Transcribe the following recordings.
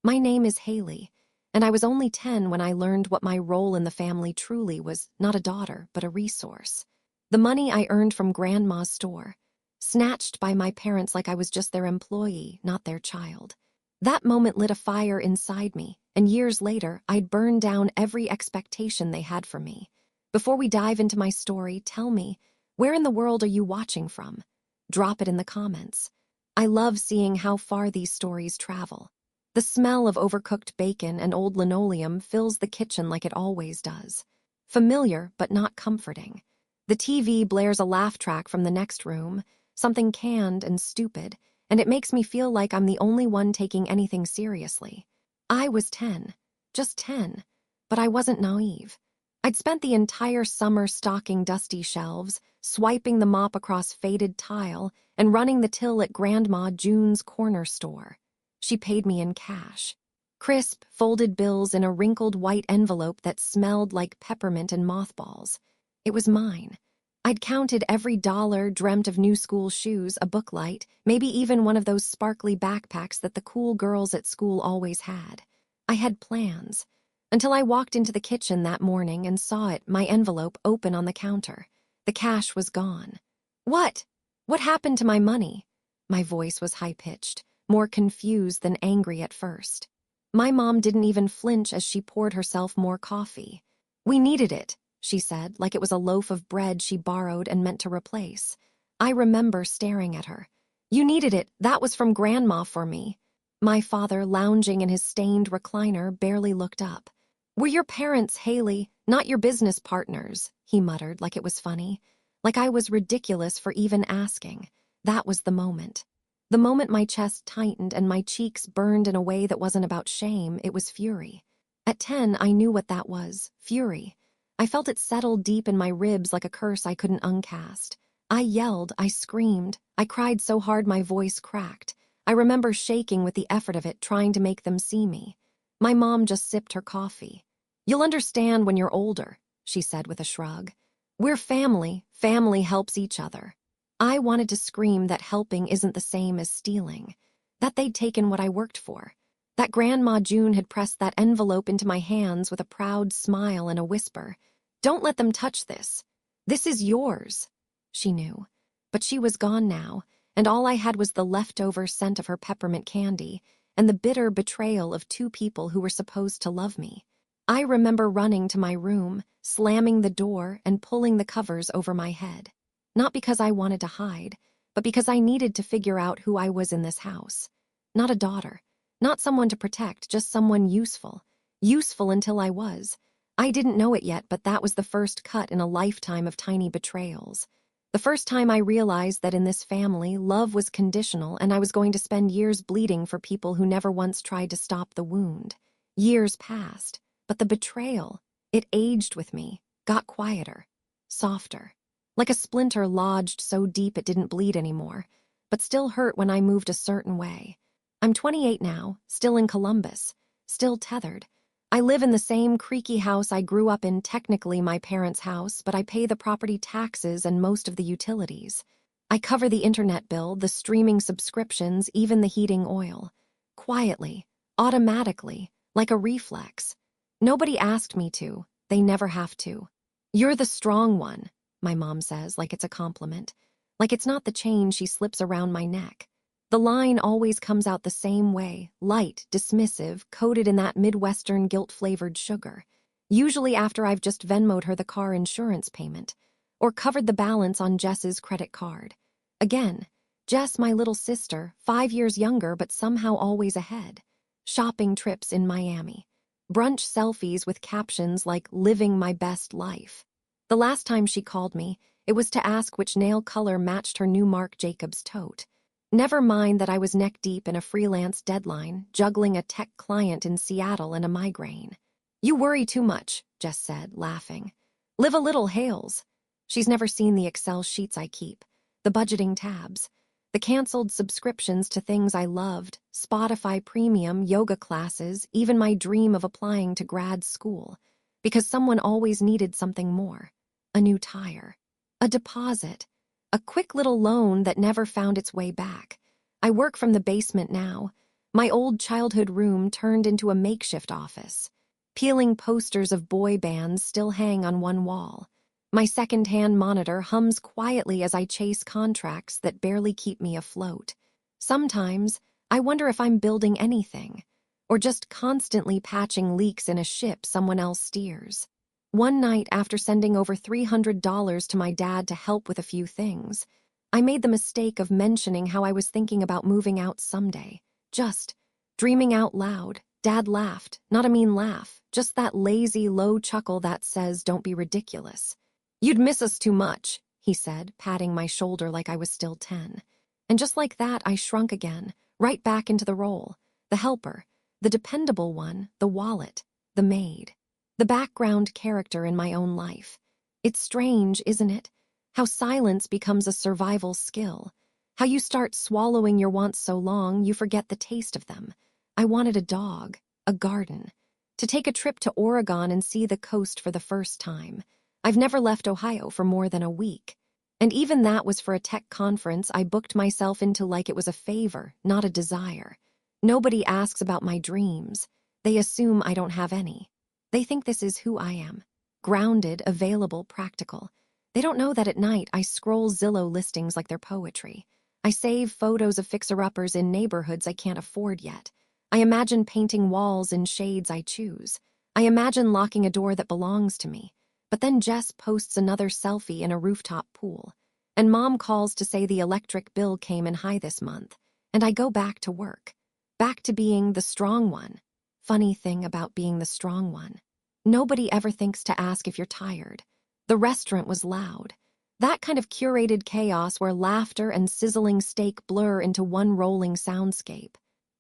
My name is Haley, and I was only 10 when I learned what my role in the family truly was: not a daughter, but a resource. The money I earned from Grandma's store, snatched by my parents like I was just their employee, not their child. That moment lit a fire inside me, and years later, I'd burned down every expectation they had for me. Before we dive into my story, tell me, where in the world are you watching from? Drop it in the comments. I love seeing how far these stories travel. The smell of overcooked bacon and old linoleum fills the kitchen like it always does. Familiar, but not comforting. The TV blares a laugh track from the next room, something canned and stupid, and it makes me feel like I'm the only one taking anything seriously. I was 10, just 10, but I wasn't naive. I'd spent the entire summer stocking dusty shelves, swiping the mop across faded tile, and running the till at Grandma June's corner store. She paid me in cash. Crisp, folded bills in a wrinkled white envelope that smelled like peppermint and mothballs. It was mine. I'd counted every dollar, dreamt of new school shoes, a book light, maybe even one of those sparkly backpacks that the cool girls at school always had. I had plans, until I walked into the kitchen that morning and saw it, my envelope, open on the counter. The cash was gone. What? What happened to my money? My voice was high-pitched, more confused than angry at first. My mom didn't even flinch as she poured herself more coffee. "We needed it," she said, like it was a loaf of bread she borrowed and meant to replace. I remember staring at her. "You needed it, that was from Grandma for me." My father, lounging in his stained recliner, barely looked up. "We're your parents, Haley, not your business partners," he muttered like it was funny. Like I was ridiculous for even asking. That was the moment. The moment my chest tightened and my cheeks burned in a way that wasn't about shame, it was fury. At 10, I knew what that was, fury. I felt it settle deep in my ribs like a curse I couldn't uncast. I yelled, I screamed, I cried so hard my voice cracked. I remember shaking with the effort of it, trying to make them see me. My mom just sipped her coffee. "You'll understand when you're older," she said with a shrug. "We're family. Family helps each other." I wanted to scream that helping isn't the same as stealing, that they'd taken what I worked for, that Grandma June had pressed that envelope into my hands with a proud smile and a whisper, "Don't let them touch this. This is yours." She knew, but she was gone now, and all I had was the leftover scent of her peppermint candy and the bitter betrayal of two people who were supposed to love me. I remember running to my room, slamming the door and pulling the covers over my head. Not because I wanted to hide, but because I needed to figure out who I was in this house. Not a daughter, not someone to protect, just someone useful. Useful until I was. I didn't know it yet, but that was the first cut in a lifetime of tiny betrayals. The first time I realized that in this family, love was conditional and I was going to spend years bleeding for people who never once tried to stop the wound. Years passed, but the betrayal, it aged with me, got quieter, softer. Like a splinter lodged so deep it didn't bleed anymore, but still hurt when I moved a certain way. I'm 28 now, still in Columbus, still tethered. I live in the same creaky house I grew up in, technically my parents' house, but I pay the property taxes and most of the utilities. I cover the internet bill, the streaming subscriptions, even the heating oil. Quietly, automatically, like a reflex. Nobody asked me to, they never have to. "You're the strong one," my mom says, like it's a compliment. Like it's not the chain she slips around my neck. The line always comes out the same way, light, dismissive, coated in that Midwestern guilt-flavored sugar. Usually after I've just Venmoed her the car insurance payment, or covered the balance on Jess's credit card. Again, Jess, my little sister, 5 years younger but somehow always ahead. Shopping trips in Miami. Brunch selfies with captions like "living my best life." The last time she called me, it was to ask which nail color matched her new Marc Jacobs tote. Never mind that I was neck-deep in a freelance deadline, juggling a tech client in Seattle and a migraine. "You worry too much," Jess said, laughing. "Live a little, Hales." She's never seen the Excel sheets I keep, the budgeting tabs, the canceled subscriptions to things I loved, Spotify Premium, yoga classes, even my dream of applying to grad school, because someone always needed something more. A new tire, a deposit, a quick little loan that never found its way back. I work from the basement now. My old childhood room turned into a makeshift office. Peeling posters of boy bands still hang on one wall. My second-hand monitor hums quietly as I chase contracts that barely keep me afloat. Sometimes, I wonder if I'm building anything, or just constantly patching leaks in a ship someone else steers. One night, after sending over $300 to my dad to help with a few things, I made the mistake of mentioning how I was thinking about moving out someday. Just dreaming out loud. Dad laughed, not a mean laugh, just that lazy, low chuckle that says, "Don't be ridiculous." "You'd miss us too much," he said, patting my shoulder like I was still 10. And just like that, I shrunk again, right back into the role. The helper, the dependable one, the wallet, the maid. The background character in my own life. It's strange, isn't it? How silence becomes a survival skill. How you start swallowing your wants so long you forget the taste of them. I wanted a dog, a garden, to take a trip to Oregon and see the coast for the first time. I've never left Ohio for more than a week. And even that was for a tech conference I booked myself into like it was a favor, not a desire. Nobody asks about my dreams. They assume I don't have any. They think this is who I am. Grounded, available, practical. They don't know that at night I scroll Zillow listings like they're poetry. I save photos of fixer-uppers in neighborhoods I can't afford yet. I imagine painting walls in shades I choose. I imagine locking a door that belongs to me. But then Jess posts another selfie in a rooftop pool. And Mom calls to say the electric bill came in high this month. And I go back to work. Back to being the strong one. Funny thing about being the strong one. Nobody ever thinks to ask if you're tired. The restaurant was loud. That kind of curated chaos where laughter and sizzling steak blur into one rolling soundscape.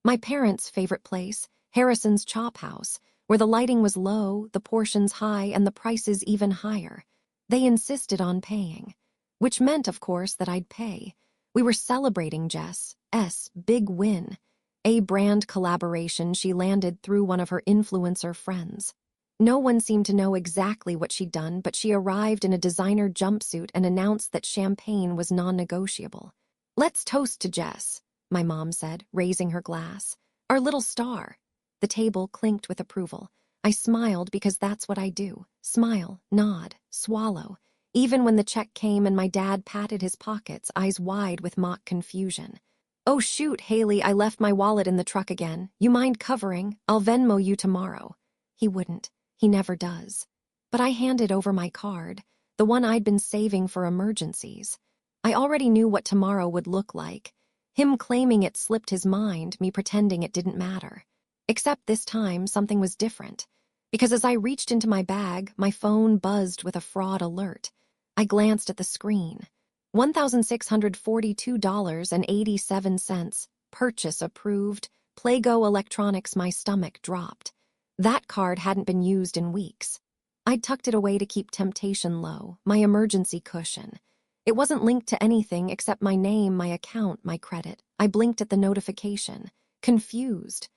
My parents' favorite place, Harrison's Chop House, where the lighting was low, the portions high, and the prices even higher. They insisted on paying. Which meant, of course, that I'd pay. We were celebrating Jess' big win. A brand collaboration she landed through one of her influencer friends. No one seemed to know exactly what she'd done, but she arrived in a designer jumpsuit and announced that champagne was non-negotiable. "Let's toast to Jess," my mom said, raising her glass. "Our little star." The table clinked with approval. I smiled because that's what I do. Smile, nod, swallow. Even when the check came and my dad patted his pockets, eyes wide with mock confusion. "Oh shoot, Haley, I left my wallet in the truck again. You mind covering? I'll Venmo you tomorrow." He wouldn't. He never does. But I handed over my card, the one I'd been saving for emergencies. I already knew what tomorrow would look like. Him claiming it slipped his mind, me pretending it didn't matter. Except this time, something was different. Because as I reached into my bag, my phone buzzed with a fraud alert. I glanced at the screen. $1,642.87. Purchase approved. Playgo Electronics. My stomach dropped. That card hadn't been used in weeks. I'd tucked it away to keep temptation low, my emergency cushion. It wasn't linked to anything except my name, my account, my credit. I blinked at the notification, confused.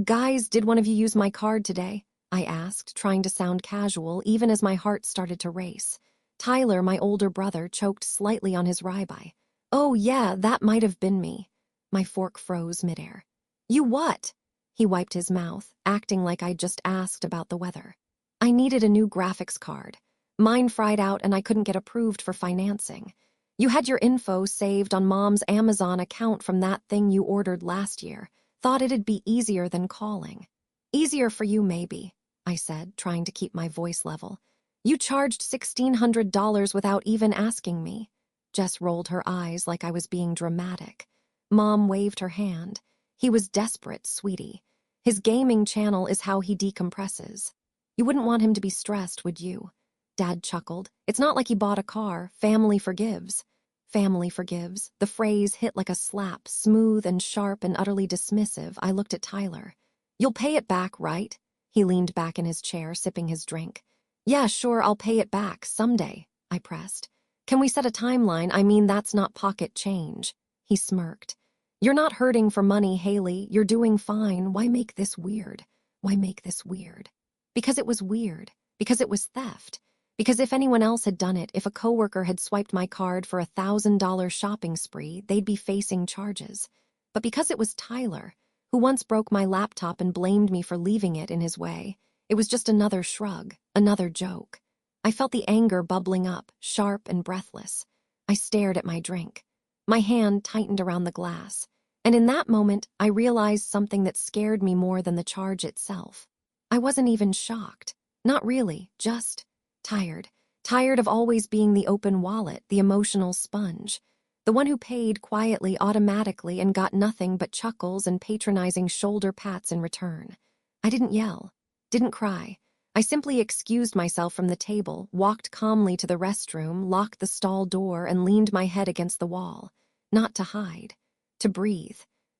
Guys, did one of you use my card today?" I asked, trying to sound casual, even as my heart started to race. Tyler, my older brother, choked slightly on his ribeye. "Oh, yeah, that might have been me." My fork froze midair. "You what?" He wiped his mouth, acting like I'd just asked about the weather. "I needed a new graphics card. Mine fried out and I couldn't get approved for financing. You had your info saved on Mom's Amazon account from that thing you ordered last year. Thought it'd be easier than calling." "Easier for you, maybe," I said, trying to keep my voice level. "You charged $1,600 without even asking me." Jess rolled her eyes like I was being dramatic. Mom waved her hand. "He was desperate, sweetie. His gaming channel is how he decompresses. You wouldn't want him to be stressed, would you?" Dad chuckled. "It's not like he bought a car. Family forgives." Family forgives. The phrase hit like a slap, smooth and sharp and utterly dismissive. I looked at Tyler. "You'll pay it back, right?" He leaned back in his chair, sipping his drink. "Yeah, sure, I'll pay it back, someday," I pressed. "Can we set a timeline? I mean, that's not pocket change." He smirked. "You're not hurting for money, Haley. You're doing fine. Why make this weird? Why make this weird?" Because it was weird. Because it was theft. Because if anyone else had done it, if a coworker had swiped my card for $1,000 shopping spree, they'd be facing charges. But because it was Tyler, who once broke my laptop and blamed me for leaving it in his way. It was just another shrug, another joke. I felt the anger bubbling up, sharp and breathless. I stared at my drink. My hand tightened around the glass. And in that moment, I realized something that scared me more than the charge itself. I wasn't even shocked. Not really, just tired. Tired of always being the open wallet, the emotional sponge. The one who paid quietly, automatically, and got nothing but chuckles and patronizing shoulder pats in return. I didn't yell, didn't cry. I simply excused myself from the table, walked calmly to the restroom, locked the stall door, and leaned my head against the wall. Not to hide, to breathe,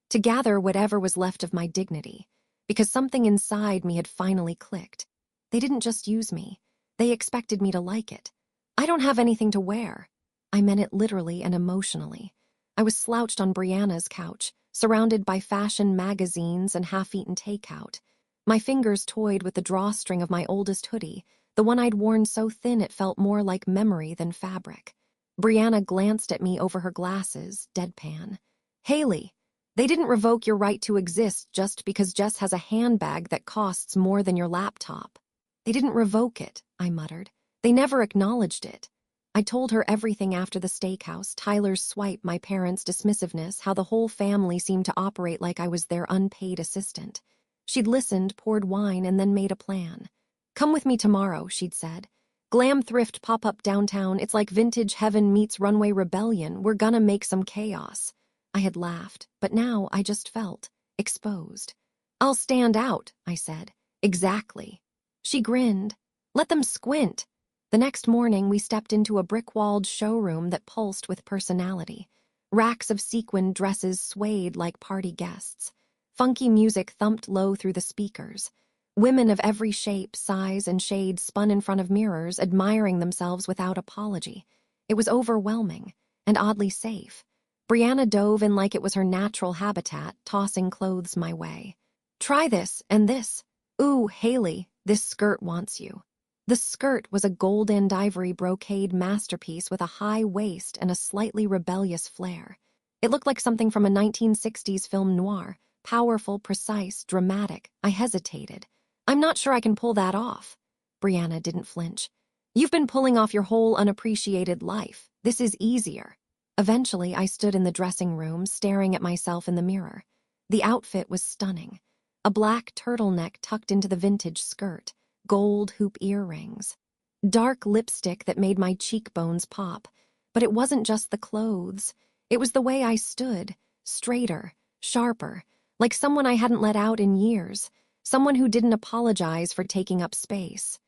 to gather whatever was left of my dignity. Because something inside me had finally clicked. They didn't just use me. They expected me to like it. I don't have anything to wear. I meant it literally and emotionally. I was slouched on Brianna's couch, surrounded by fashion magazines and half-eaten takeout. My fingers toyed with the drawstring of my oldest hoodie, the one I'd worn so thin it felt more like memory than fabric. Brianna glanced at me over her glasses, deadpan. "Haley, they didn't revoke your right to exist just because Jess has a handbag that costs more than your laptop." "They didn't revoke it," I muttered. "They never acknowledged it." I told her everything after the steakhouse, Tyler's swipe, my parents' dismissiveness, how the whole family seemed to operate like I was their unpaid assistant. She'd listened, poured wine, and then made a plan. "Come with me tomorrow," she'd said. "Glam thrift pop-up downtown. It's like vintage heaven meets runway rebellion. We're gonna make some chaos." I had laughed, but now I just felt exposed. "I'll stand out," I said. "Exactly." She grinned. "Let them squint." The next morning, we stepped into a brick-walled showroom that pulsed with personality. Racks of sequined dresses swayed like party guests. Funky music thumped low through the speakers. Women of every shape, size, and shade spun in front of mirrors, admiring themselves without apology. It was overwhelming and oddly safe. Brianna dove in like it was her natural habitat, tossing clothes my way. "Try this and this. Ooh, Haley, this skirt wants you." The skirt was a gold and ivory brocade masterpiece with a high waist and a slightly rebellious flare. It looked like something from a 1960s film noir, powerful, precise, dramatic. I hesitated. "I'm not sure I can pull that off." Brianna didn't flinch. "You've been pulling off your whole unappreciated life. This is easier." Eventually, I stood in the dressing room, staring at myself in the mirror. The outfit was stunning. A black turtleneck tucked into the vintage skirt, gold hoop earrings, dark lipstick that made my cheekbones pop. But it wasn't just the clothes. It was the way I stood, straighter, sharper, like someone I hadn't let out in years, someone who didn't apologize for taking up space.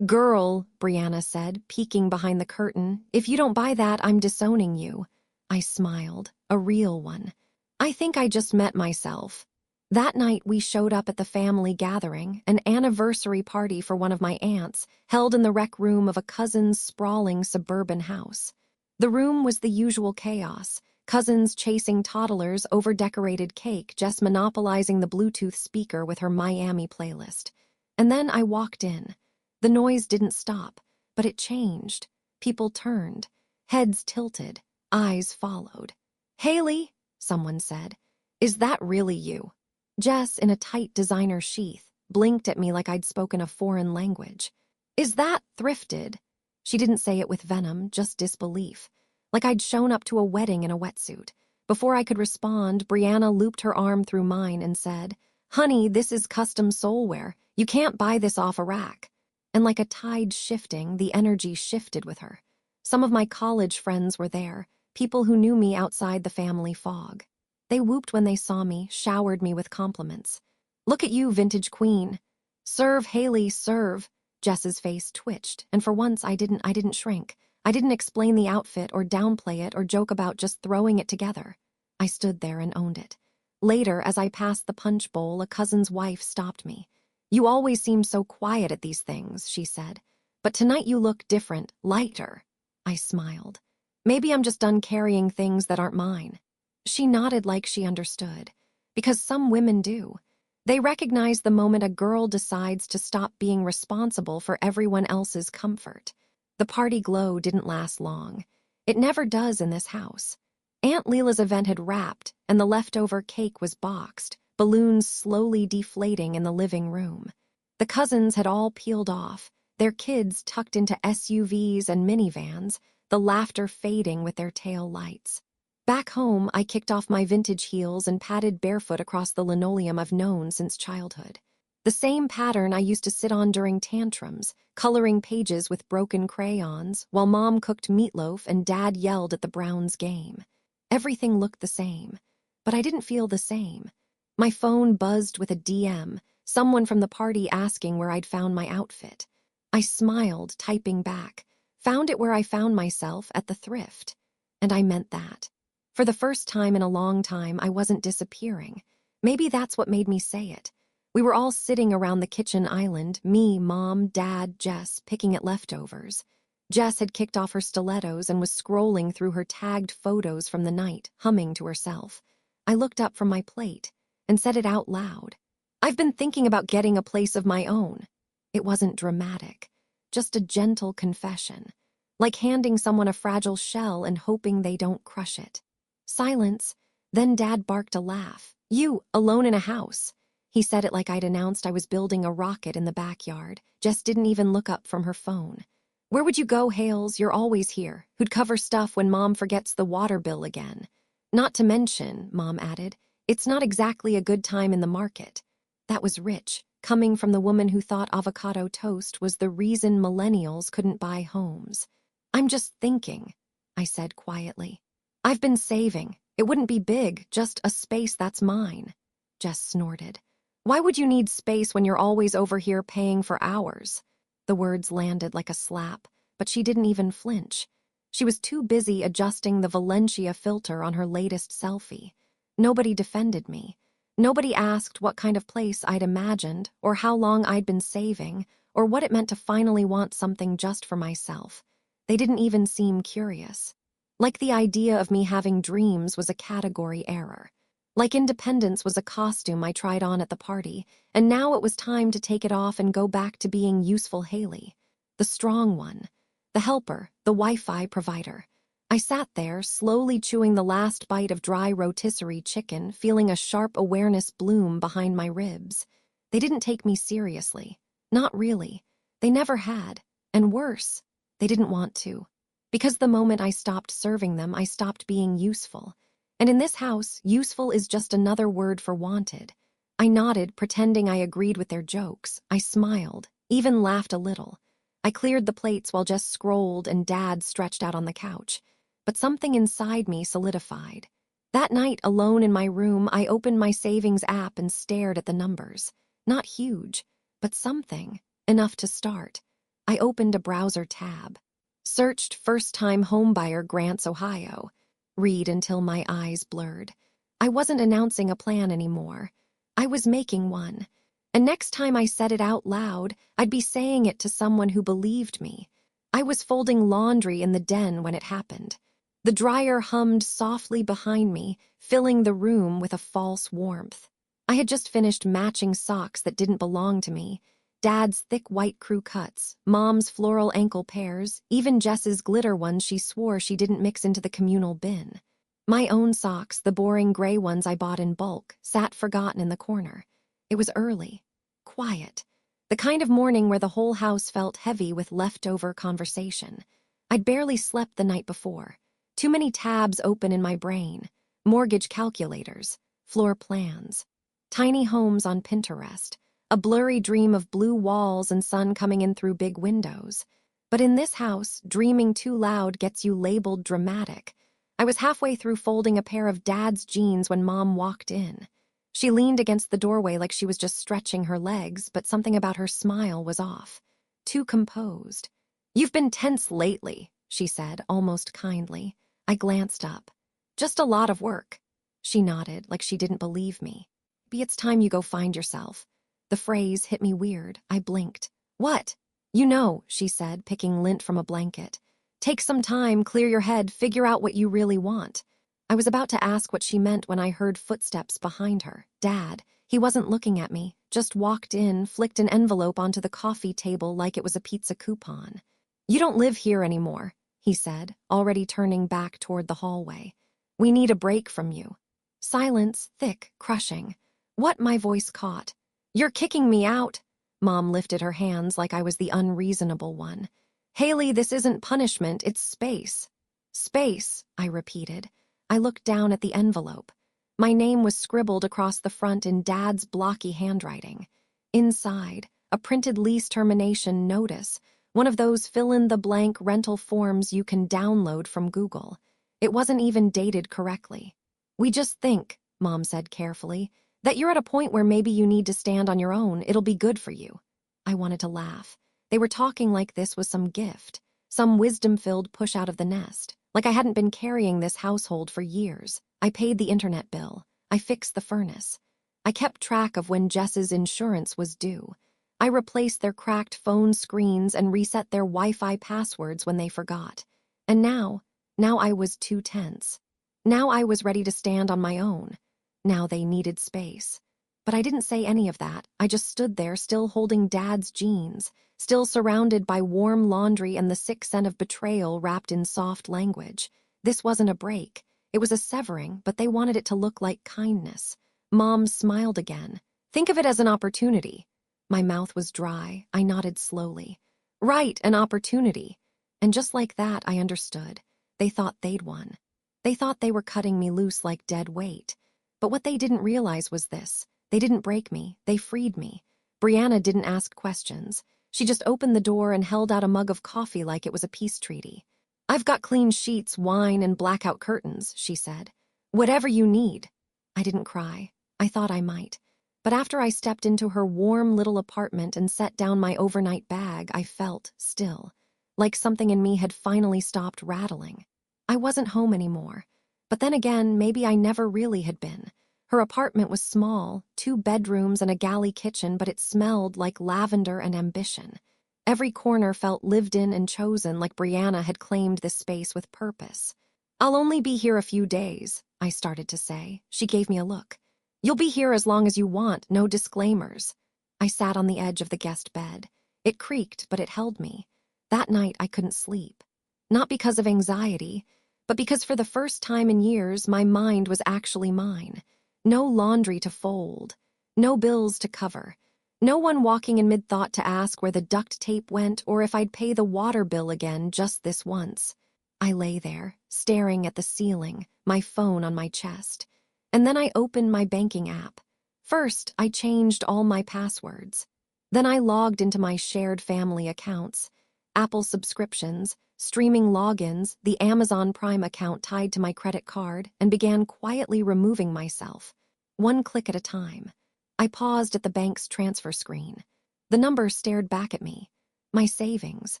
"Girl," Brianna said, peeking behind the curtain, "if you don't buy that, I'm disowning you." I smiled, a real one. I think I just met myself. That night, we showed up at the family gathering, an anniversary party for one of my aunts, held in the rec room of a cousin's sprawling suburban house. The room was the usual chaos: cousins chasing toddlers, over-decorated cake, Jess monopolizing the Bluetooth speaker with her Miami playlist. And then I walked in. The noise didn't stop, but it changed. People turned, heads tilted, eyes followed. "Haley," someone said, "is that really you?" Jess, in a tight designer sheath, blinked at me like I'd spoken a foreign language. "Is that thrifted?" She didn't say it with venom, just disbelief. Like I'd shown up to a wedding in a wetsuit. Before I could respond, Brianna looped her arm through mine and said, "Honey, this is custom soulwear. You can't buy this off a rack." And like a tide shifting, the energy shifted with her. Some of my college friends were there, people who knew me outside the family fog. They whooped when they saw me, showered me with compliments. "Look at you, vintage queen." "Serve, Haley, serve." Jess's face twitched, and for once I didn't shrink. I didn't explain the outfit or downplay it or joke about just throwing it together. I stood there and owned it. Later, as I passed the punch bowl, a cousin's wife stopped me. "You always seem so quiet at these things," she said. "But tonight you look different, lighter." I smiled. "Maybe I'm just done carrying things that aren't mine." She nodded like she understood. Because some women do. They recognize the moment a girl decides to stop being responsible for everyone else's comfort. The party glow didn't last long. It never does in this house. Aunt Leela's event had wrapped, and the leftover cake was boxed, balloons slowly deflating in the living room. The cousins had all peeled off, their kids tucked into SUVs and minivans, the laughter fading with their tail lights. Back home, I kicked off my vintage heels and padded barefoot across the linoleum I've known since childhood. The same pattern I used to sit on during tantrums, coloring pages with broken crayons, while Mom cooked meatloaf and Dad yelled at the Browns game. Everything looked the same, but I didn't feel the same. My phone buzzed with a DM, someone from the party asking where I'd found my outfit. I smiled, typing back, found it where I found myself, at the thrift. And I meant that. For the first time in a long time, I wasn't disappearing. Maybe that's what made me say it. We were all sitting around the kitchen island, me, Mom, Dad, Jess, picking at leftovers. Jess had kicked off her stilettos and was scrolling through her tagged photos from the night, humming to herself. I looked up from my plate and said it out loud. I've been thinking about getting a place of my own. It wasn't dramatic, just a gentle confession, like handing someone a fragile shell and hoping they don't crush it. Silence. Then Dad barked a laugh. You, alone in a house. He said it like I'd announced I was building a rocket in the backyard. Jess didn't even look up from her phone. Where would you go, Hales? You're always here. Who'd cover stuff when Mom forgets the water bill again? Not to mention, Mom added, it's not exactly a good time in the market. That was rich, coming from the woman who thought avocado toast was the reason millennials couldn't buy homes. I'm just thinking, I said quietly. I've been saving. It wouldn't be big, just a space that's mine. Jess snorted. Why would you need space when you're always over here paying for ours? The words landed like a slap, but she didn't even flinch. She was too busy adjusting the Valencia filter on her latest selfie. Nobody defended me. Nobody asked what kind of place I'd imagined, or how long I'd been saving, or what it meant to finally want something just for myself. They didn't even seem curious. Like the idea of me having dreams was a category error. Like independence was a costume I tried on at the party, and now it was time to take it off and go back to being useful Haley. The strong one. The helper, the Wi-Fi provider. I sat there, slowly chewing the last bite of dry rotisserie chicken, feeling a sharp awareness bloom behind my ribs. They didn't take me seriously. Not really. They never had. And worse, they didn't want to. Because the moment I stopped serving them, I stopped being useful. And in this house, useful is just another word for wanted. I nodded, pretending I agreed with their jokes. I smiled, even laughed a little. I cleared the plates while Jess scrolled and Dad stretched out on the couch. But something inside me solidified. That night, alone in my room, I opened my savings app and stared at the numbers. Not huge, but something. Enough to start. I opened a browser tab. Searched first-time homebuyer Grants, Ohio. Read until my eyes blurred. I wasn't announcing a plan anymore. I was making one. And next time I said it out loud, I'd be saying it to someone who believed me. I was folding laundry in the den when it happened. The dryer hummed softly behind me, filling the room with a false warmth. I had just finished matching socks that didn't belong to me. Dad's thick white crew cuts, Mom's floral ankle pairs, even Jess's glitter ones she swore she didn't mix into the communal bin. My own socks, the boring gray ones I bought in bulk, sat forgotten in the corner. It was early. Quiet. The kind of morning where the whole house felt heavy with leftover conversation. I'd barely slept the night before. Too many tabs open in my brain. Mortgage calculators, floor plans, tiny homes on Pinterest, a blurry dream of blue walls and sun coming in through big windows. But in this house, dreaming too loud gets you labeled dramatic. I was halfway through folding a pair of Dad's jeans when Mom walked in. She leaned against the doorway like she was just stretching her legs, but something about her smile was off. Too composed. You've been tense lately, she said, almost kindly. I glanced up. Just a lot of work. She nodded, like she didn't believe me. Maybe it's time you go find yourself. The phrase hit me weird. I blinked. What? You know, she said, picking lint from a blanket. Take some time, clear your head, figure out what you really want. I was about to ask what she meant when I heard footsteps behind her. Dad. He wasn't looking at me, just walked in, flicked an envelope onto the coffee table like it was a pizza coupon. You don't live here anymore, he said, already turning back toward the hallway. We need a break from you. Silence, thick, crushing. What? My voice caught. You're kicking me out. Mom lifted her hands like I was the unreasonable one. Haley, this isn't punishment, it's space. Space, I repeated. I looked down at the envelope. My name was scribbled across the front in Dad's blocky handwriting. Inside, a printed lease termination notice, one of those fill-in-the-blank rental forms you can download from Google. It wasn't even dated correctly. We just think, Mom said carefully, that you're at a point where maybe you need to stand on your own. It'll be good for you. I wanted to laugh. They were talking like this was some gift, some wisdom-filled push out of the nest, like I hadn't been carrying this household for years. I paid the internet bill. I fixed the furnace. I kept track of when Jess's insurance was due. I replaced their cracked phone screens and reset their Wi-Fi passwords when they forgot. And now I was too tense. Now I was ready to stand on my own. Now they needed space. But I didn't say any of that. I just stood there, still holding Dad's jeans, still surrounded by warm laundry and the sick scent of betrayal wrapped in soft language. This wasn't a break. It was a severing, but they wanted it to look like kindness. Mom smiled again. Think of it as an opportunity. My mouth was dry. I nodded slowly. Right, an opportunity. And just like that, I understood. They thought they'd won. They thought they were cutting me loose like dead weight. But what they didn't realize was this. They didn't break me. They freed me. Brianna didn't ask questions. She just opened the door and held out a mug of coffee like it was a peace treaty. I've got clean sheets, wine, and blackout curtains, she said. Whatever you need. I didn't cry. I thought I might. But after I stepped into her warm little apartment and set down my overnight bag, I felt still, like something in me had finally stopped rattling. I wasn't home anymore. But then again, maybe I never really had been. Her apartment was small, 2 bedrooms and a galley kitchen, but it smelled like lavender and ambition. Every corner felt lived in and chosen, like Brianna had claimed this space with purpose. I'll only be here a few days, I started to say. She gave me a look. You'll be here as long as you want, no disclaimers. I sat on the edge of the guest bed. It creaked, but it held me. That night I couldn't sleep. Not because of anxiety, but because for the first time in years my mind was actually mine. No laundry to fold, no bills to cover, no one walking in mid-thought to ask where the duct tape went or if I'd pay the water bill again just this once. I lay there, staring at the ceiling, my phone on my chest. And then I opened my banking app. First, I changed all my passwords. Then I logged into my shared family accounts, Apple subscriptions, streaming logins, the Amazon Prime account tied to my credit card, and began quietly removing myself, one click at a time. I paused at the bank's transfer screen. The number stared back at me. My savings,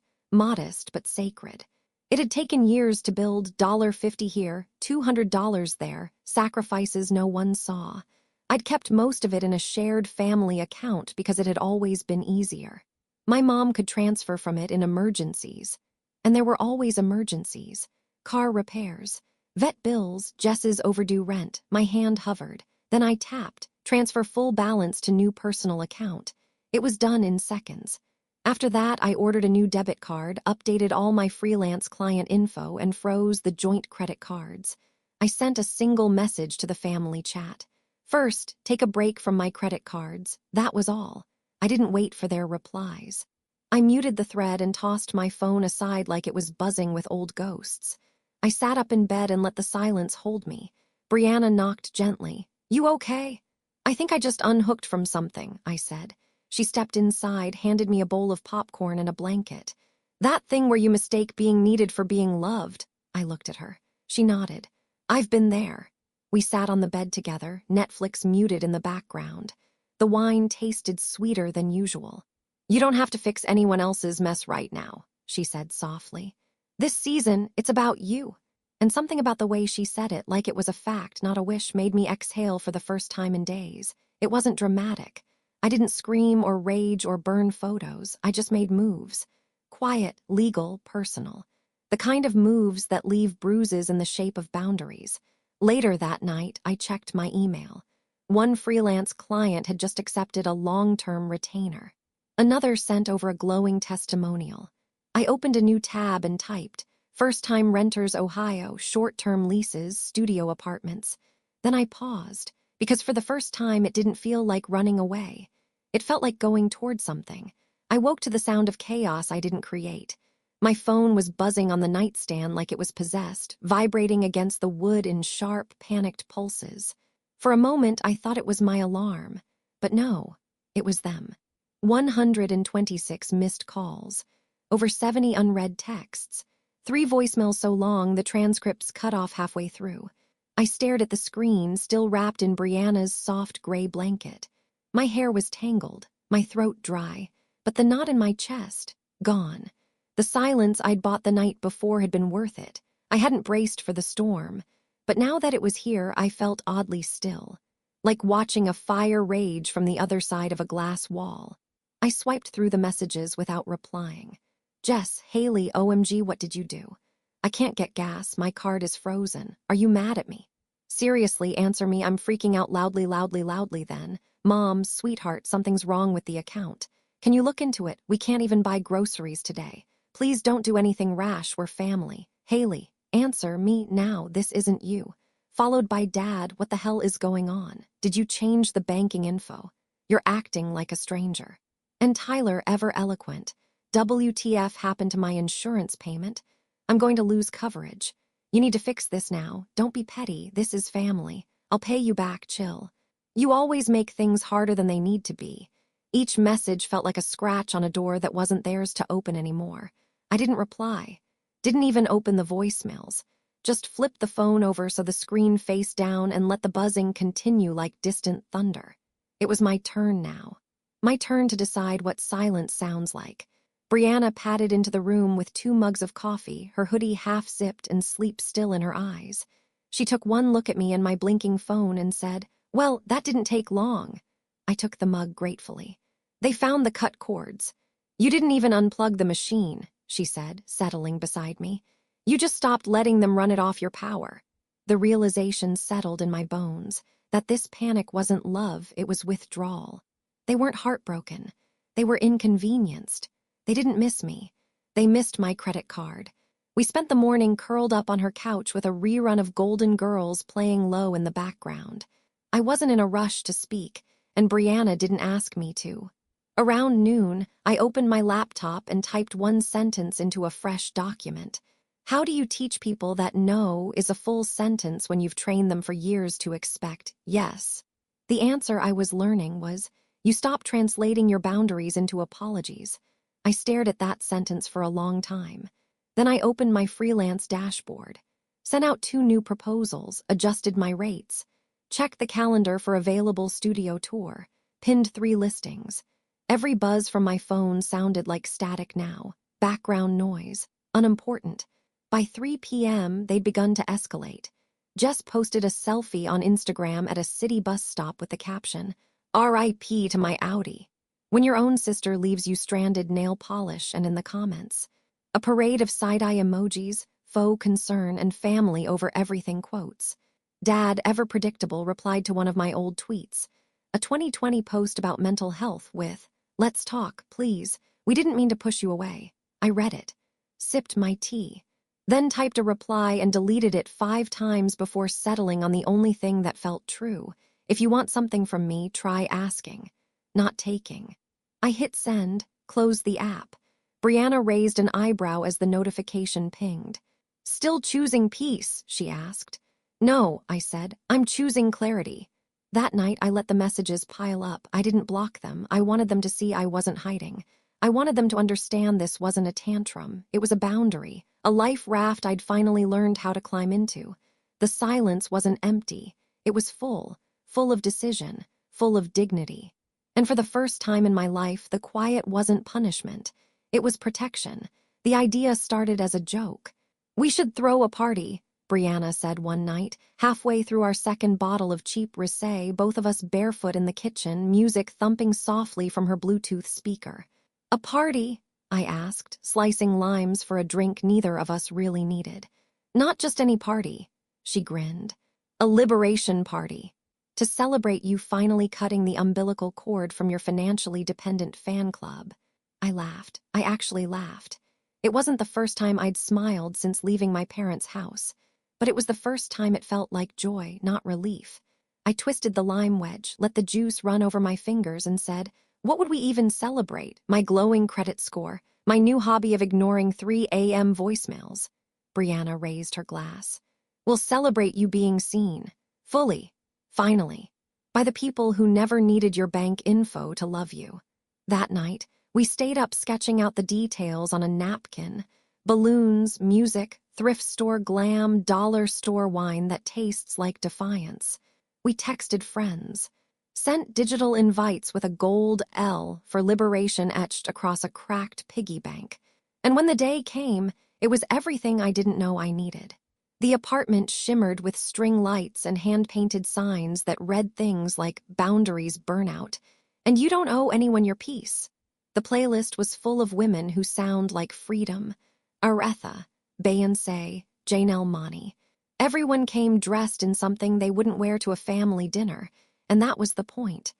modest but sacred. It had taken years to build $50 here, $200 there, sacrifices no one saw. I'd kept most of it in a shared family account because it had always been easier. My mom could transfer from it in emergencies. And there were always emergencies. Car repairs, vet bills, Jess's overdue rent. My hand hovered. Then I tapped, transfer full balance to new personal account. It was done in seconds. After that, I ordered a new debit card, updated all my freelance client info, and froze the joint credit cards. I sent a single message to the family chat. First, take a break from my credit cards. That was all. I didn't wait for their replies. I muted the thread and tossed my phone aside like it was buzzing with old ghosts. I sat up in bed and let the silence hold me. Brianna knocked gently. You okay? I think I just unhooked from something, I said. She stepped inside, handed me a bowl of popcorn and a blanket. That thing where you mistake being needed for being loved. I looked at her. She nodded. I've been there. We sat on the bed together, Netflix muted in the background. The wine tasted sweeter than usual. You don't have to fix anyone else's mess right now, she said softly. This season, it's about you. And something about the way she said it, like it was a fact, not a wish, made me exhale for the first time in days. It wasn't dramatic. I didn't scream or rage or burn photos. I just made moves. Quiet, legal, personal. The kind of moves that leave bruises in the shape of boundaries. Later that night, I checked my email. One freelance client had just accepted a long-term retainer. Another sent over a glowing testimonial. I opened a new tab and typed, First-time renters Ohio, short-term leases, studio apartments. Then I paused. because for the first time it didn't feel like running away. It felt like going toward something. I woke to the sound of chaos I didn't create. My phone was buzzing on the nightstand like it was possessed, vibrating against the wood in sharp, panicked pulses. For a moment, I thought it was my alarm. But no, it was them. 126 missed calls. Over 70 unread texts. 3 voicemails so long the transcripts cut off halfway through. I stared at the screen, still wrapped in Brianna's soft gray blanket. My hair was tangled, my throat dry, but the knot in my chest, gone. The silence I'd bought the night before had been worth it. I hadn't braced for the storm, but now that it was here, I felt oddly still, like watching a fire rage from the other side of a glass wall. I swiped through the messages without replying. Jess, Haley, OMG, what did you do? I can't get gas, my card is frozen. Are you mad at me? Seriously, answer me, I'm freaking out loudly then. Mom, sweetheart, something's wrong with the account. Can you look into it? We can't even buy groceries today. Please don't do anything rash, we're family. Haley, answer me now, this isn't you. Followed by Dad, what the hell is going on? Did you change the banking info? You're acting like a stranger. And Tyler, ever eloquent. WTF happened to my insurance payment? I'm going to lose coverage. You need to fix this now. Don't be petty. This is family. I'll pay you back, chill. You always make things harder than they need to be. Each message felt like a scratch on a door that wasn't theirs to open anymore. I didn't reply. Didn't even open the voicemails. Just flipped the phone over so the screen faced down and let the buzzing continue like distant thunder. It was my turn now. My turn to decide what silence sounds like. Brianna padded into the room with 2 mugs of coffee, her hoodie half-zipped and sleep still in her eyes. She took one look at me and my blinking phone and said, "Well, that didn't take long." I took the mug gratefully. "They found the cut cords. You didn't even unplug the machine," she said, settling beside me. "You just stopped letting them run it off your power." The realization settled in my bones that this panic wasn't love, it was withdrawal. They weren't heartbroken. They were inconvenienced. They didn't miss me. They missed my credit card. We spent the morning curled up on her couch with a rerun of Golden Girls playing low in the background. I wasn't in a rush to speak, and Brianna didn't ask me to. Around noon, I opened my laptop and typed one sentence into a fresh document. How do you teach people that no is a full sentence when you've trained them for years to expect yes? The answer I was learning was, you stop translating your boundaries into apologies. I stared at that sentence for a long time. Then I opened my freelance dashboard, sent out 2 new proposals, adjusted my rates, checked the calendar for available studio tour, pinned 3 listings. Every buzz from my phone sounded like static now, background noise, unimportant. By 3 p.m., they'd begun to escalate. Jess posted a selfie on Instagram at a city bus stop with the caption, "RIP to my Audi." When your own sister leaves you stranded, nail polish, and in the comments. A parade of side-eye emojis, faux concern, and family over everything quotes. Dad, ever predictable, replied to one of my old tweets. A 2020 post about mental health with, "Let's talk, please. We didn't mean to push you away." I read it, sipped my tea, then typed a reply and deleted it 5 times before settling on the only thing that felt true. If you want something from me, try asking, not taking. I hit send, closed the app. Brianna raised an eyebrow as the notification pinged. "Still choosing peace?" she asked. "No," I said. "I'm choosing clarity." That night, I let the messages pile up. I didn't block them. I wanted them to see I wasn't hiding. I wanted them to understand this wasn't a tantrum. It was a boundary, a life raft I'd finally learned how to climb into. The silence wasn't empty. It was full of decision, full of dignity. And for the first time in my life, the quiet wasn't punishment. It was protection. The idea started as a joke. "We should throw a party," Brianna said one night, halfway through our 2nd bottle of cheap rosé, both of us barefoot in the kitchen, music thumping softly from her Bluetooth speaker. "A party?" I asked, slicing limes for a drink neither of us really needed. "Not just any party," she grinned. "A liberation party. To celebrate you finally cutting the umbilical cord from your financially dependent fan club." I laughed. I actually laughed. It wasn't the first time I'd smiled since leaving my parents' house, but it was the first time it felt like joy, not relief. I twisted the lime wedge, let the juice run over my fingers, and said, "What would we even celebrate? My glowing credit score, my new hobby of ignoring 3 a.m. voicemails." Brianna raised her glass. "We'll celebrate you being seen. Fully. Finally. By the people who never needed your bank info to love you." That night, we stayed up sketching out the details on a napkin. Balloons, music, thrift store glam, dollar store wine that tastes like defiance. We texted friends, sent digital invites with a gold L for liberation etched across a cracked piggy bank. And when the day came, it was everything I didn't know I needed. The apartment shimmered with string lights and hand-painted signs that read things like "Boundaries Burnout" and "You don't owe anyone your peace." The playlist was full of women who sound like Freedom, Aretha, Beyoncé, Janelle Monáe. Everyone came dressed in something they wouldn't wear to a family dinner, and that was the point.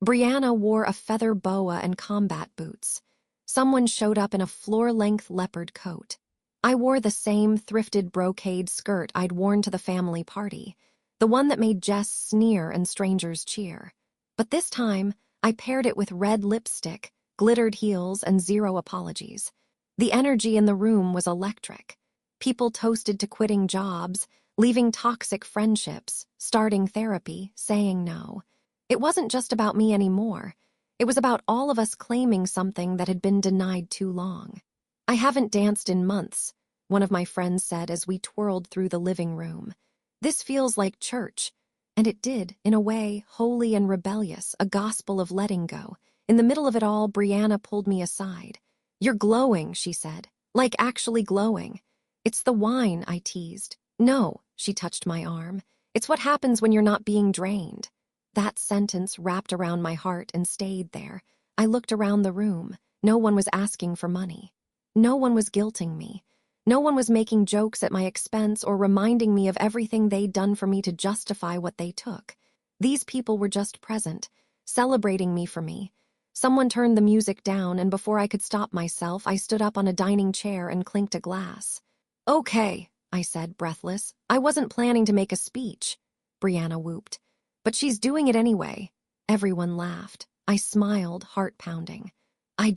Brianna wore a feather boa and combat boots. Someone showed up in a floor-length leopard coat. I wore the same thrifted brocade skirt I'd worn to the family party, the one that made Jess sneer and strangers cheer. But this time, I paired it with red lipstick, glittered heels, and zero apologies. The energy in the room was electric. People toasted to quitting jobs, leaving toxic friendships, starting therapy, saying no. It wasn't just about me anymore. It was about all of us claiming something that had been denied too long. "I haven't danced in months," one of my friends said as we twirled through the living room. "This feels like church." And it did, in a way, holy and rebellious, a gospel of letting go. In the middle of it all, Brianna pulled me aside. "You're glowing," she said. "Like actually glowing." "It's the wine," I teased. "No," she touched my arm. "It's what happens when you're not being drained." That sentence wrapped around my heart and stayed there. I looked around the room. No one was asking for money. No one was guilting me. No one was making jokes at my expense or reminding me of everything they'd done for me to justify what they took. These people were just present, celebrating me for me. Someone turned the music down, and before I could stop myself, I stood up on a dining chair and clinked a glass. "Okay," I said, breathless. "I wasn't planning to make a speech." Brianna whooped. "But she's doing it anyway." Everyone laughed. I smiled, heart pounding. I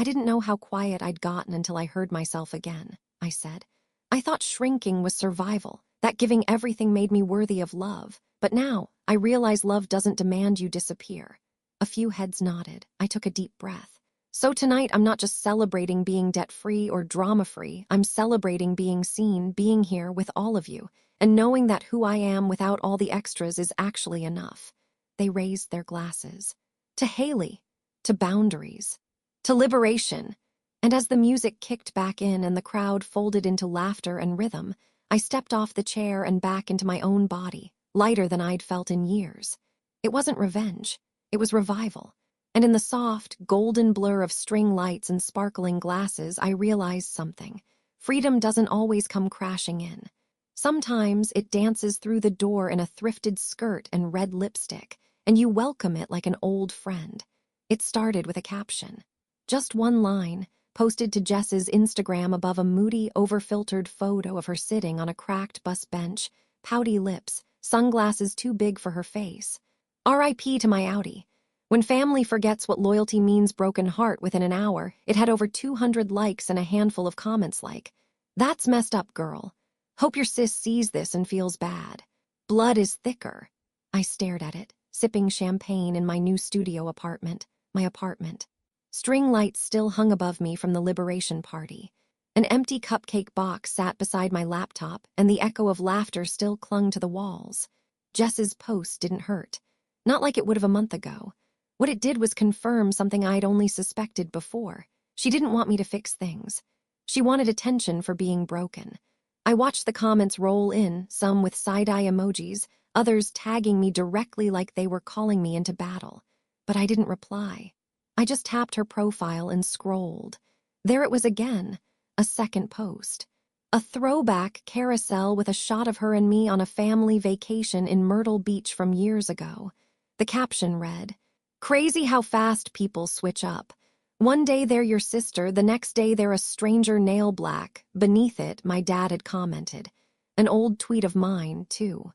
didn't know how quiet I'd gotten until I heard myself again," I said. "I thought shrinking was survival, that giving everything made me worthy of love. But now, I realize love doesn't demand you disappear." A few heads nodded. I took a deep breath. "So tonight, I'm not just celebrating being debt-free or drama-free. I'm celebrating being seen, being here with all of you, and knowing that who I am without all the extras is actually enough." They raised their glasses. "To Haley, to boundaries, to liberation." And as the music kicked back in and the crowd folded into laughter and rhythm, I stepped off the chair and back into my own body, lighter than I'd felt in years. It wasn't revenge. It was revival. And in the soft, golden blur of string lights and sparkling glasses, I realized something. Freedom doesn't always come crashing in. Sometimes it dances through the door in a thrifted skirt and red lipstick, and you welcome it like an old friend. It started with a caption. Just one line, posted to Jess's Instagram above a moody, over-filtered photo of her sitting on a cracked bus bench, pouty lips, sunglasses too big for her face. "R.I.P. to my Audi." When family forgets what loyalty means, broken heart within an hour, it had over 200 likes and a handful of comments like, "That's messed up, girl. Hope your sis sees this and feels bad. Blood is thicker." I stared at it, sipping champagne in my new studio apartment, my apartment. String lights still hung above me from the liberation party. An empty cupcake box sat beside my laptop, and the echo of laughter still clung to the walls. Jess's post didn't hurt. Not like it would have a month ago. What it did was confirm something I'd only suspected before. She didn't want me to fix things. She wanted attention for being broken. I watched the comments roll in, some with side-eye emojis, others tagging me directly like they were calling me into battle. But I didn't reply. I just tapped her profile and scrolled. There it was again, a second post. A throwback carousel with a shot of her and me on a family vacation in Myrtle Beach from years ago. The caption read, "Crazy how fast people switch up. One day they're your sister, the next day they're a stranger nail black." Beneath it, my dad had commented. An old tweet of mine, too.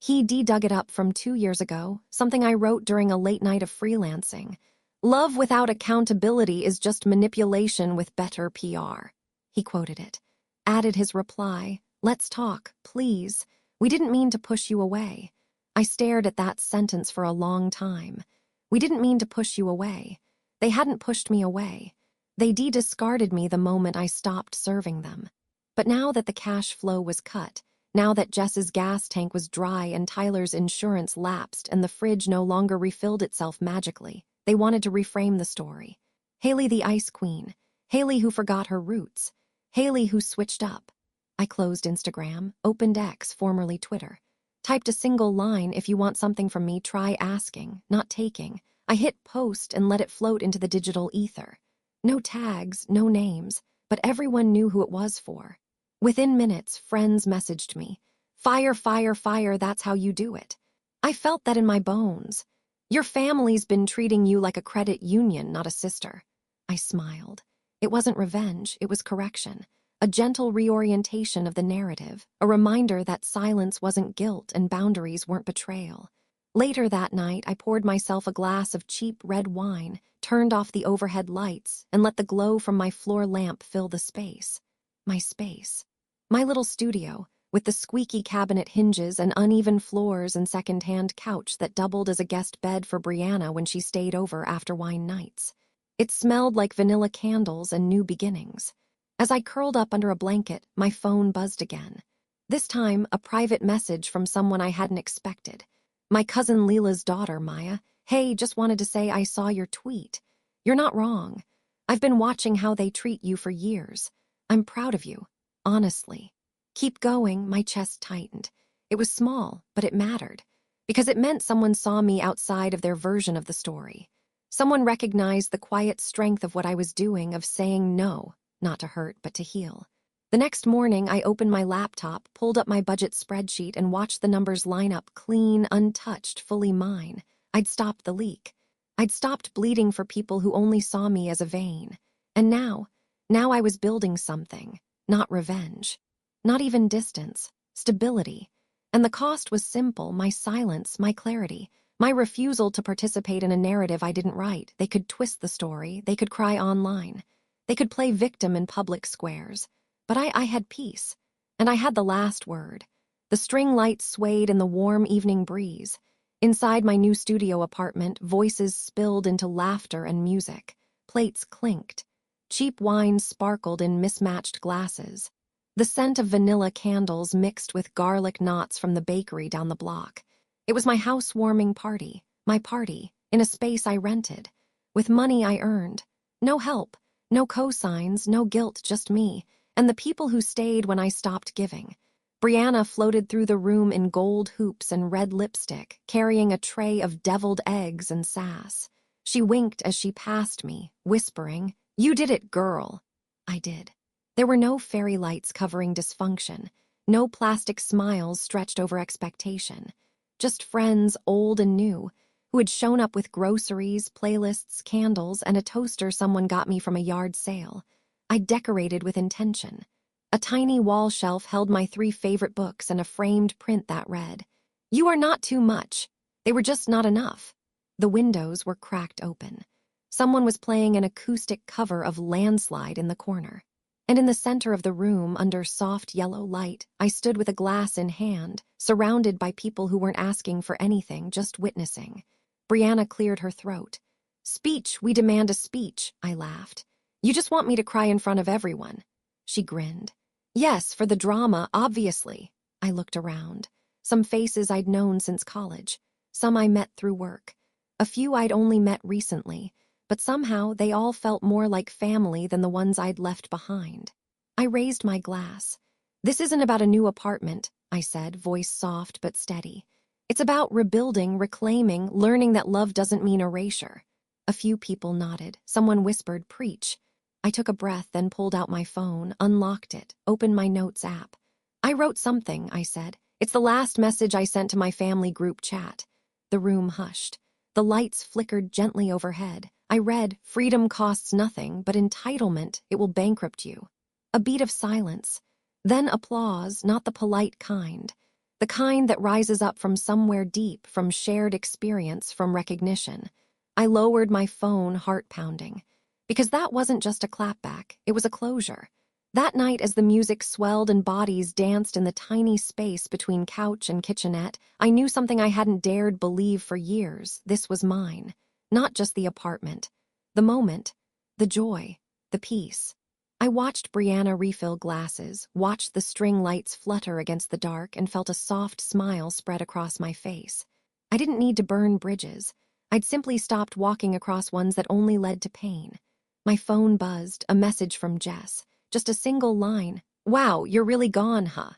He dug it up from 2 years ago, something I wrote during a late night of freelancing. Love without accountability is just manipulation with better PR. He quoted it. Added his reply, let's talk, please. We didn't mean to push you away. I stared at that sentence for a long time. We didn't mean to push you away. They hadn't pushed me away. They discarded me the moment I stopped serving them. But now that the cash flow was cut, now that Jess's gas tank was dry and Tyler's insurance lapsed and the fridge no longer refilled itself magically, they wanted to reframe the story. Haley the Ice Queen. Haley who forgot her roots. Haley who switched up. I closed Instagram, opened X, formerly Twitter. Typed a single line, if you want something from me, try asking, not taking. I hit post and let it float into the digital ether. No tags, no names, but everyone knew who it was for. Within minutes, friends messaged me. Fire, fire, fire, that's how you do it. I felt that in my bones. Your family's been treating you like a credit union, not a sister. I smiled. It wasn't revenge, it was correction. A gentle reorientation of the narrative, a reminder that silence wasn't guilt and boundaries weren't betrayal. Later that night, I poured myself a glass of cheap red wine, turned off the overhead lights, and let the glow from my floor lamp fill the space. My space. My little studio, with the squeaky cabinet hinges and uneven floors and second-hand couch that doubled as a guest bed for Brianna when she stayed over after wine nights. It smelled like vanilla candles and new beginnings. As I curled up under a blanket, my phone buzzed again. This time, a private message from someone I hadn't expected. My cousin Leela's daughter, Maya. Hey, just wanted to say I saw your tweet. You're not wrong. I've been watching how they treat you for years. I'm proud of you. Honestly. Keep going, my chest tightened. It was small, but it mattered. Because it meant someone saw me outside of their version of the story. Someone recognized the quiet strength of what I was doing, of saying no. Not to hurt, but to heal. The next morning, I opened my laptop, pulled up my budget spreadsheet, and watched the numbers line up, clean, untouched, fully mine. I'd stopped the leak. I'd stopped bleeding for people who only saw me as a vein. And now I was building something. Not revenge. Not even distance. Stability. And the cost was simple, my silence, my clarity. My refusal to participate in a narrative I didn't write. They could twist the story. They could cry online. They could play victim in public squares. But I had peace. And I had the last word. The string lights swayed in the warm evening breeze. Inside my new studio apartment, voices spilled into laughter and music. Plates clinked. Cheap wine sparkled in mismatched glasses. The scent of vanilla candles mixed with garlic knots from the bakery down the block. It was my housewarming party. My party, in a space I rented. With money I earned. No help. No cosigns, no guilt, just me, and the people who stayed when I stopped giving. Brianna floated through the room in gold hoops and red lipstick, carrying a tray of deviled eggs and sass. She winked as she passed me, whispering, "You did it, girl." I did. There were no fairy lights covering dysfunction, no plastic smiles stretched over expectation. Just friends, old and new, who had shown up with groceries, playlists, candles, and a toaster someone got me from a yard sale. I decorated with intention. A tiny wall shelf held my 3 favorite books and a framed print that read, "You are not too much. They were just not enough." The windows were cracked open. Someone was playing an acoustic cover of Landslide in the corner. And in the center of the room, under soft yellow light, I stood with a glass in hand, surrounded by people who weren't asking for anything, just witnessing. Brianna cleared her throat. "Speech, we demand a speech," I laughed. "You just want me to cry in front of everyone." She grinned. "Yes, for the drama, obviously." I looked around. Some faces I'd known since college. Some I met through work. A few I'd only met recently, but somehow they all felt more like family than the ones I'd left behind. I raised my glass. "This isn't about a new apartment," I said, voice soft but steady. "It's about rebuilding, reclaiming, learning that love doesn't mean erasure." A few people nodded. Someone whispered, "Preach." I took a breath, then pulled out my phone, unlocked it, opened my notes app. "I wrote something," I said. "It's the last message I sent to my family group chat." The room hushed. The lights flickered gently overhead. I read, "Freedom costs nothing, but entitlement, it will bankrupt you." A beat of silence. Then applause, not the polite kind. The kind that rises up from somewhere deep, from shared experience, from recognition. I lowered my phone, heart pounding. Because that wasn't just a clapback, it was a closure. That night, as the music swelled and bodies danced in the tiny space between couch and kitchenette, I knew something I hadn't dared believe for years. This was mine. Not just the apartment. The moment. The joy. The peace. I watched Brianna refill glasses, watched the string lights flutter against the dark, and felt a soft smile spread across my face. I didn't need to burn bridges. I'd simply stopped walking across ones that only led to pain. My phone buzzed, a message from Jess. Just a single line. "Wow, you're really gone, huh?"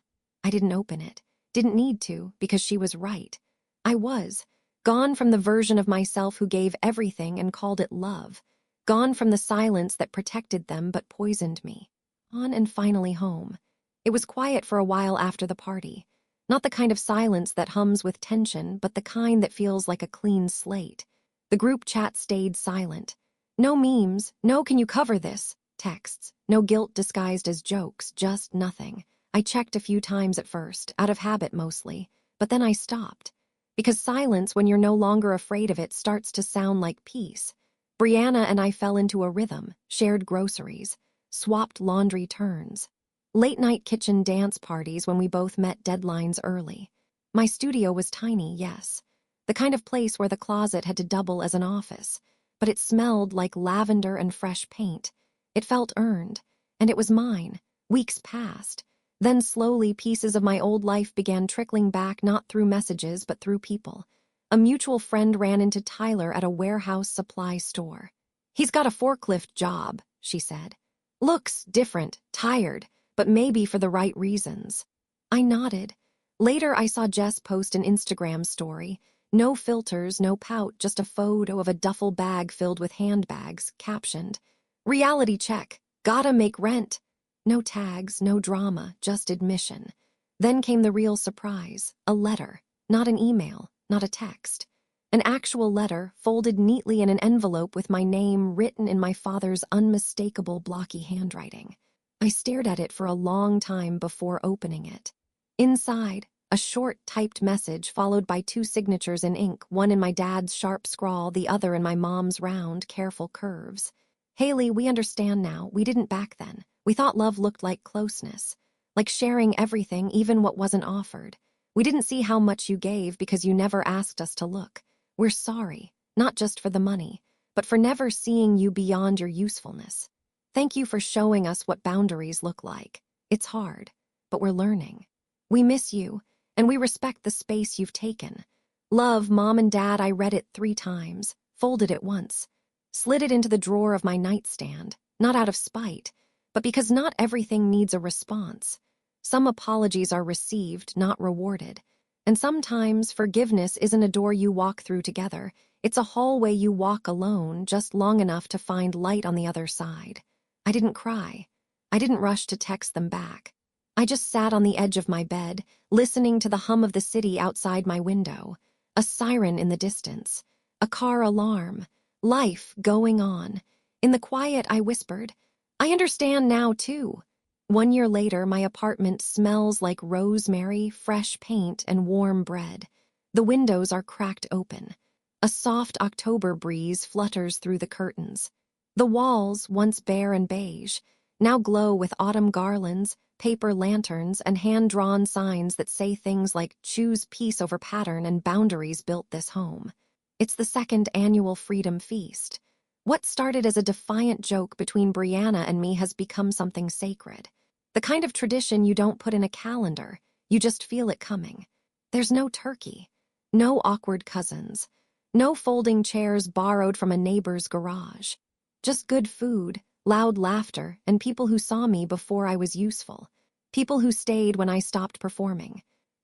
I didn't open it. Didn't need to, because she was right. I was. Gone from the version of myself who gave everything and called it love. Gone from the silence that protected them but poisoned me. On and finally home. It was quiet for a while after the party. Not the kind of silence that hums with tension, but the kind that feels like a clean slate. The group chat stayed silent. No memes, no "can you cover this?" texts, no guilt disguised as jokes, just nothing. I checked a few times at first, out of habit mostly, but then I stopped. Because silence, when you're no longer afraid of it, starts to sound like peace. Brianna and I fell into a rhythm, shared groceries, swapped laundry turns. Late-night kitchen dance parties when we both met deadlines early. My studio was tiny, yes. The kind of place where the closet had to double as an office. But it smelled like lavender and fresh paint. It felt earned, and it was mine. Weeks passed. Then slowly pieces of my old life began trickling back, not through messages, but through people. A mutual friend ran into Tyler at a warehouse supply store. "He's got a forklift job," she said. "Looks different, tired, but maybe for the right reasons." I nodded. Later, I saw Jess post an Instagram story. No filters, no pout, just a photo of a duffel bag filled with handbags, captioned, "Reality check. Gotta make rent." No tags, no drama, just admission. Then came the real surprise, a letter, not an email, not a text. An actual letter, folded neatly in an envelope with my name written in my father's unmistakable blocky handwriting. I stared at it for a long time before opening it. Inside, a short typed message followed by 2 signatures in ink, one in my dad's sharp scrawl, the other in my mom's round, careful curves. "Haley, we understand now. We didn't back then. We thought love looked like closeness, like sharing everything, even what wasn't offered. We didn't see how much you gave because you never asked us to look. We're sorry, not just for the money, but for never seeing you beyond your usefulness. Thank you for showing us what boundaries look like. It's hard, but we're learning. We miss you, and we respect the space you've taken. Love, Mom and Dad." I read it 3 times, folded it once, slid it into the drawer of my nightstand, not out of spite, but because not everything needs a response. Some apologies are received, not rewarded. And sometimes forgiveness isn't a door you walk through together. It's a hallway you walk alone, just long enough to find light on the other side. I didn't cry. I didn't rush to text them back. I just sat on the edge of my bed, listening to the hum of the city outside my window. A siren in the distance. A car alarm. Life going on. In the quiet, I whispered, "I understand now, too." 1 year later, my apartment smells like rosemary, fresh paint, and warm bread. The windows are cracked open. A soft October breeze flutters through the curtains. The walls, once bare and beige, now glow with autumn garlands, paper lanterns, and hand-drawn signs that say things like "Choose peace over pattern" and "Boundaries built this home." It's the 2nd annual Freedom Feast. What started as a defiant joke between Brianna and me has become something sacred. The kind of tradition you don't put in a calendar, you just feel it coming. There's no turkey, no awkward cousins, no folding chairs borrowed from a neighbor's garage. Just good food, loud laughter, and people who saw me before I was useful. People who stayed when I stopped performing.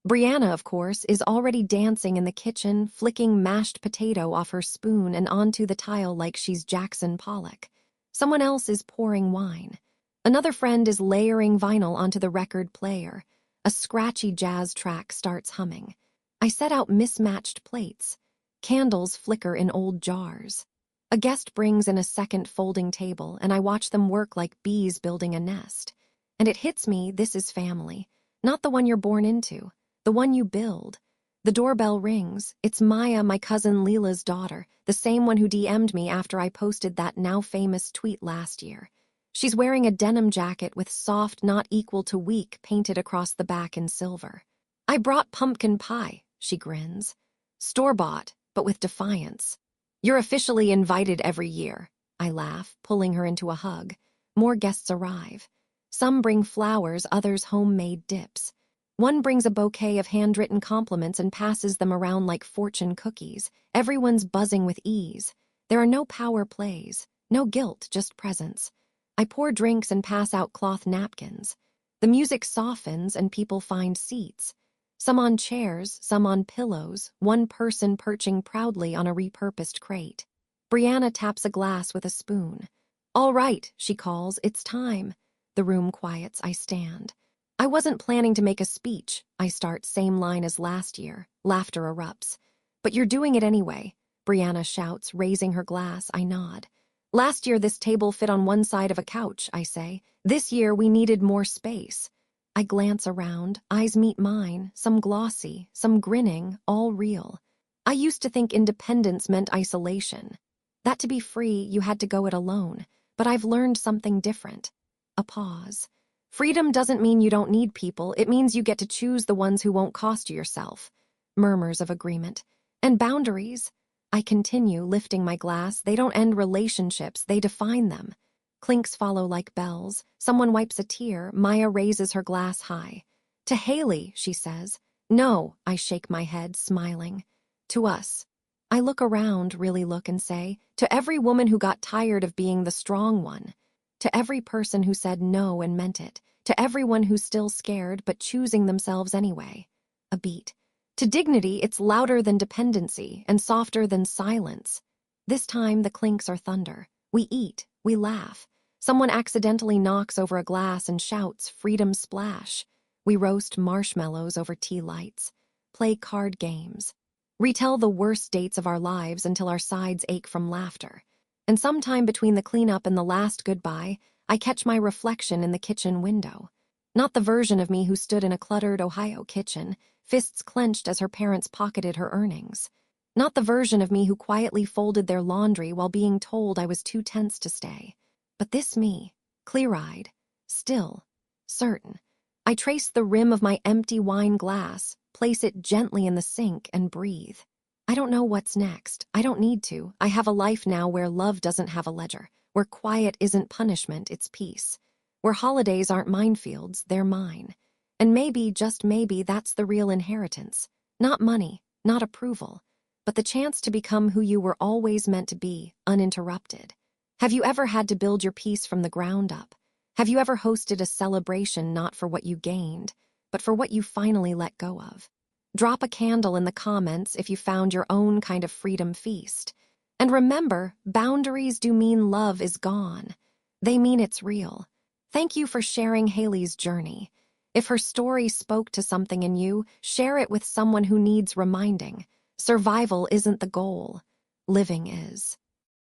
Brianna, of course, is already dancing in the kitchen, flicking mashed potato off her spoon and onto the tile like she's Jackson Pollock. Someone else is pouring wine. Another friend is layering vinyl onto the record player. A scratchy jazz track starts humming. I set out mismatched plates. Candles flicker in old jars. A guest brings in a second folding table, and I watch them work like bees building a nest. And it hits me, this is family. Not the one you're born into. The one you build. The doorbell rings. It's Maya, my cousin Leela's daughter, the same one who DM'd me after I posted that now-famous tweet last year. She's wearing a denim jacket with soft, not equal to weak painted across the back in silver. I brought pumpkin pie, she grins. Store-bought, but with defiance. You're officially invited every year, I laugh, pulling her into a hug. More guests arrive. Some bring flowers, others homemade dips. One brings a bouquet of handwritten compliments and passes them around like fortune cookies. Everyone's buzzing with ease. There are no power plays, no guilt, just presence. I pour drinks and pass out cloth napkins. The music softens and people find seats. Some on chairs, some on pillows, one person perching proudly on a repurposed crate. Brianna taps a glass with a spoon. All right, she calls, it's time. The room quiets, I stand. I wasn't planning to make a speech. I start, same line as last year. Laughter erupts. But you're doing it anyway, Brianna shouts, raising her glass. I nod. Last year this table fit on one side of a couch, I say. This year we needed more space. I glance around, eyes meet mine, some glossy, some grinning, all real. I used to think independence meant isolation. That to be free, you had to go it alone. But I've learned something different. A pause. Freedom doesn't mean you don't need people, it means you get to choose the ones who won't cost you yourself. Murmurs of agreement. And boundaries. I continue, lifting my glass. They don't end relationships, they define them. Clinks follow like bells. Someone wipes a tear. Maya raises her glass high. To Haley, she says. No, I shake my head, smiling. To us. I look around, really look, and say, to every woman who got tired of being the strong one. To every person who said no and meant it. To everyone who's still scared but choosing themselves anyway. A beat. To dignity, it's louder than dependency and softer than silence. This time the clinks are thunder. We eat, we laugh. Someone accidentally knocks over a glass and shouts, freedom splash. We roast marshmallows over tea lights. Play card games. Retell the worst dates of our lives until our sides ache from laughter. And sometime between the cleanup and the last goodbye, I catch my reflection in the kitchen window. Not the version of me who stood in a cluttered Ohio kitchen, fists clenched as her parents pocketed her earnings. Not the version of me who quietly folded their laundry while being told I was too tense to stay. But this me, clear-eyed, still, certain. I trace the rim of my empty wine glass, place it gently in the sink, and breathe. I don't know what's next. I don't need to. I have a life now where love doesn't have a ledger, where quiet isn't punishment, it's peace. Where holidays aren't minefields, they're mine. And maybe, just maybe, that's the real inheritance. Not money, not approval, but the chance to become who you were always meant to be, uninterrupted. Have you ever had to build your peace from the ground up? Have you ever hosted a celebration not for what you gained, but for what you finally let go of? Drop a candle in the comments if you found your own kind of freedom feast. And remember, boundaries do mean love is gone. They mean it's real. Thank you for sharing Haley's journey. If her story spoke to something in you, share it with someone who needs reminding. Survival isn't the goal. Living is.